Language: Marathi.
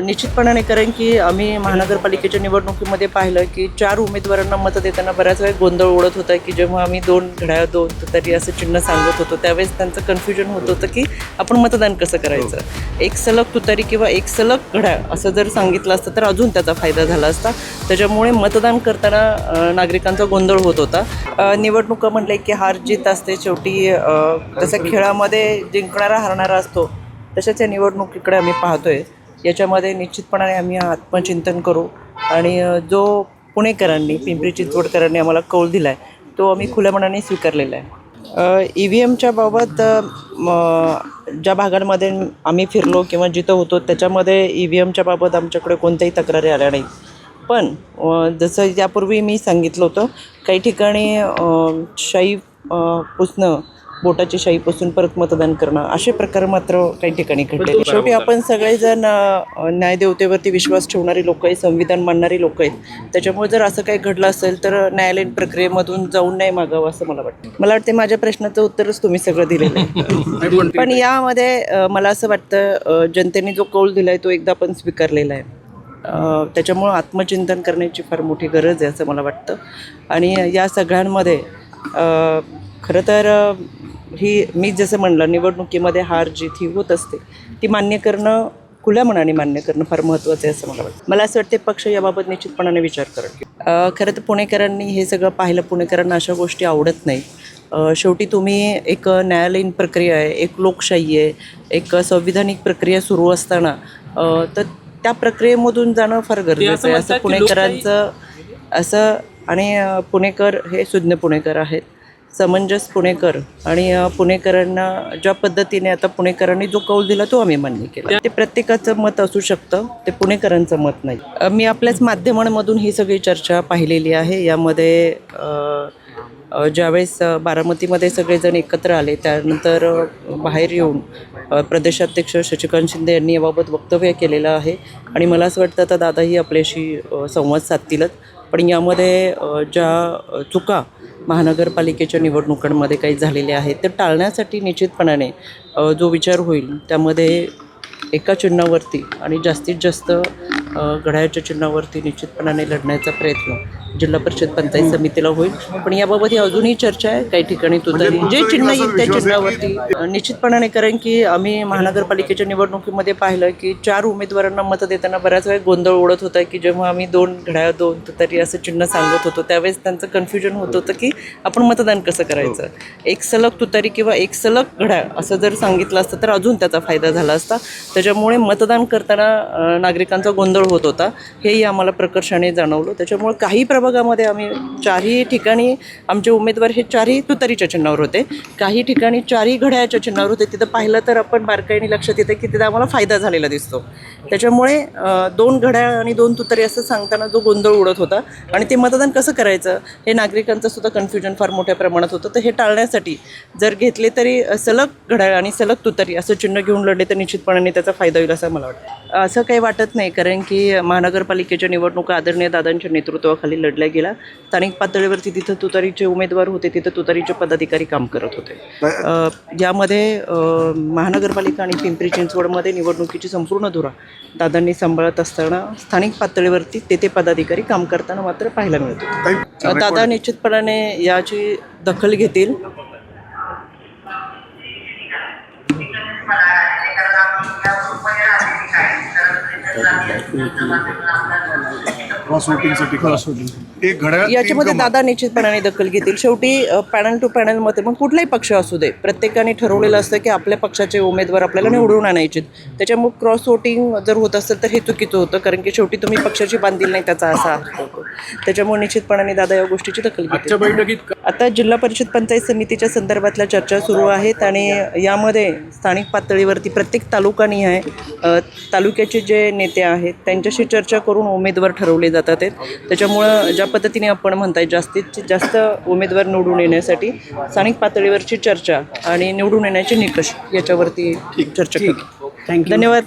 निश्चितपणाने, कारण की आम्ही महानगरपालिकेच्या निवडणुकीमध्ये पाहिलं की 4 उमेदवारांना मतं देताना बऱ्याच वेळा गोंधळ उडत होता की जेव्हा आम्ही 2 घड्याळ 2 तुतारी असं चिन्ह सांगत होतो त्यावेळेस त्यांचं कन्फ्युजन होत होतं की आपण मतदान कसं करायचं. एक सलग तुतारी किंवा एक सलग घड्याळ असं जर सांगितलं असतं तर अजून त्याचा फायदा झाला असता. त्याच्यामुळे मतदान करताना नागरिकांचा गोंधळ होत होता. निवडणुका म्हटले की हार जीत असते शेवटी. तसं खेळामध्ये जिंकणारा हारणारा असतो तशाच या निवडणुकीकडे आम्ही पाहतोय. याच्यामध्ये निश्चितपणाने आम्ही आत्मचिंतन करू आणि जो पुणेकरांनी, पिंपरी चिंचवडकरांनी आम्हाला कौल दिला आहे तो आम्ही खुल्या मनाने स्वीकारलेला आहे. EVMच्या बाबत ज्या भागांमध्ये आम्ही फिरलो किंवा जिथं होतो त्याच्यामध्ये EVMच्या बाबत आमच्याकडे कोणत्याही तक्रारी आल्या नाही. पण जसं यापूर्वी मी सांगितलं होतं, काही ठिकाणी शाई पुसणं, बोटाची शाई पुसून परत मतदान करणं असे प्रकार मात्र काही ठिकाणी घडले. शेवटी आपण सगळेजण न्यायदेवतेवरती विश्वास ठेवणारी लोक आहेत, संविधान मानणारी लोक आहेत. त्याच्यामुळे जर असं काही घडलं असेल तर न्यायालयीन प्रक्रियेमधून जाऊन नाही मागावं असं मला वाटतं. मला वाटते माझ्या प्रश्नाचं उत्तरच तुम्ही सगळं दिलेलं आहे. पण यामध्ये मला असं वाटतं जनतेने जो कौल दिला आहे तो एकदा आपण स्वीकारलेला आहे. त्याच्यामुळं आत्मचिंतन करण्याची फार मोठी गरज आहे असं मला वाटतं. आणि या सगळ्यांमध्ये खरं तर ही मी जसं म्हणलं, निवडणुकीमध्ये हार जीत ही होत असते, ती मान्य करणं, खुल्या मनाने मान्य करणं फार महत्त्वाचं आहे असं मला वाटतं. मला असं वाटते पक्ष याबाबत निश्चितपणाने विचार करेल. खरं तर पुणेकरांनी हे सगळं पाहिलं. पुणेकरांना अशा गोष्टी आवडत नाही. शेवटी तुम्ही एक न्यायालयीन प्रक्रिया आहे, एक लोकशाही आहे, एक संविधानिक प्रक्रिया सुरू असताना तर त्या प्रक्रियेमधून जाणं फार गरजेचं आहे असं पुणेकरांचं असं. आणि पुणेकर हे सुज्ञ पुणेकर आहेत, समंजस पुणेकर. आणि पुणेकरांना ज्या पद्धतीने आता पुणेकरांनी जो कौल दिला तो आम्ही मान्य केला. ते प्रत्येकाचं मत असू शकतं, ते पुणेकरांचं मत नाही. मी आपल्याच माध्यमांमधून ही सगळी चर्चा पाहिलेली आहे. यामध्ये ज्यावेळेस बारामतीमध्ये सगळेजण एकत्र आले त्यानंतर बाहेर येऊन प्रदेशाध्यक्ष शशिकांत शिंदे यांनी याबाबत वक्तव्य केलेलं आहे. आणि मला असं वाटतं आता दादाही आपल्याशी संवाद साधतीलच. पण यामध्ये ज्या चुका महानगरपालिकेच्या निवडणुकांमध्ये काही झालेल्या आहेत ते टाळण्यासाठी निश्चितपणाने जो विचार होईल त्यामध्ये एका चिन्हावरती आणि जास्तीत जास्त घड्याळाच्या चिन्हावरती निश्चितपणाने लढण्याचा प्रयत्न जिल्हा परिषद पंचायत समितीला होईल. पण याबाबत ही अजूनही चर्चा आहे. काही ठिकाणी तुतारी जे चिन्ह येईल त्या चिन्हावरती निश्चितपणाने, कारण की आम्ही महानगरपालिकेच्या निवडणुकीमध्ये पाहिलं की 4 उमेदवारांना मतं देताना बऱ्याच वेळा गोंधळ उडत होता की जेव्हा आम्ही 2 घड्याळ 2 तुतारी असं चिन्ह सांगत होतो त्यावेळेस त्यांचं कन्फ्युजन होत होतं की आपण मतदान कसं करायचं. एक सलग तुतारी किंवा एक सलग घड्याळ असं जर सांगितलं असतं तर अजून त्याचा फायदा झाला असता. त्याच्यामुळे मतदान करताना नागरिकांचा गोंधळ होत होता, हेही आम्हाला प्रकर्षाने जाणवलं. त्याच्यामुळे काही प्रभागामध्ये आम्ही 4ही ठिकाणी आमचे उमेदवार हे 4ही तुतारीच्या चिन्हावर होते, काही ठिकाणी 4ही घड्याळाच्या चिन्हावर होते. तिथं पाहिलं तर आपण बारकाईने लक्षात येतं की तिथं आम्हाला फायदा झालेला दिसतो. त्याच्यामुळे 2 घड्याळ आणि 2 तुतारी असं सांगताना जो गोंधळ उडत होता आणि ते मतदान कसं करायचं हे नागरिकांचं सुद्धा कन्फ्युजन फार मोठ्या प्रमाणात होतं. तर हे टाळण्यासाठी जर घेतले तरी सलग घड्याळ आणि सलग तुतारी असं चिन्ह घेऊन लढले तर निश्चितपणाने त्याचा फायदा होईल असं मला वाटतं. असं काही वाटत नाही, कारण की महानगरपालिकेच्या निवडणुका आदरणीय दादांच्या नेतृत्वाखाली लढल्या गेल्या. स्थानिक पातळीवरती तिथं तुतारीचे उमेदवार होते, तिथं तुतारीचे पदाधिकारी काम करत होते. यामध्ये महानगरपालिका आणि पिंपरी चिंचवडमध्ये निवडणुकीची संपूर्ण धुरा दादांनी सांभाळत असताना स्थानिक पातळीवरती ते पदाधिकारी काम करताना मात्र पाहायला मिळतो. दादा निश्चितपणाने याची दखल घेतील. याच्यामध्ये दादा निश्चितपणाने दखल घेतील. शेवटी पॅनल टू पॅनलमध्ये मग कुठलाही पक्ष असू दे, प्रत्येकाने ठरवलेलं असतं की आपल्या पक्षाचे उमेदवार आपल्याला निवडून आणायचे. त्याच्यामुळे क्रॉस वोटिंग जर होत असेल तर हे चुकीचं होतं, कारण की शेवटी तुम्ही पक्षाची बांधील नाही त्याचा असा अर्थ होतो. त्याच्यामुळे निश्चितपणाने दादा या गोष्टीची दखल घेतील. आता जिल्हा परिषद पंचायत समितीच्या संदर्भातल्या चर्चा सुरू आहेत आणि यामध्ये स्थानिक पातळीवरती प्रत्येक तालुकानिहाय तालुक्याचे जे नेते आहेत त्यांच्याशी चर्चा करून उमेदवार ठरवले जातात. त्याच्यामुळं ज्या पद्धतीने आपण म्हणताय जास्तीत जास्त उमेदवार निवडून येण्यासाठी स्थानिक पातळीवरची चर्चा आणि निवडून येण्याचे निकष याच्यावरती चर्चा करू. धन्यवाद.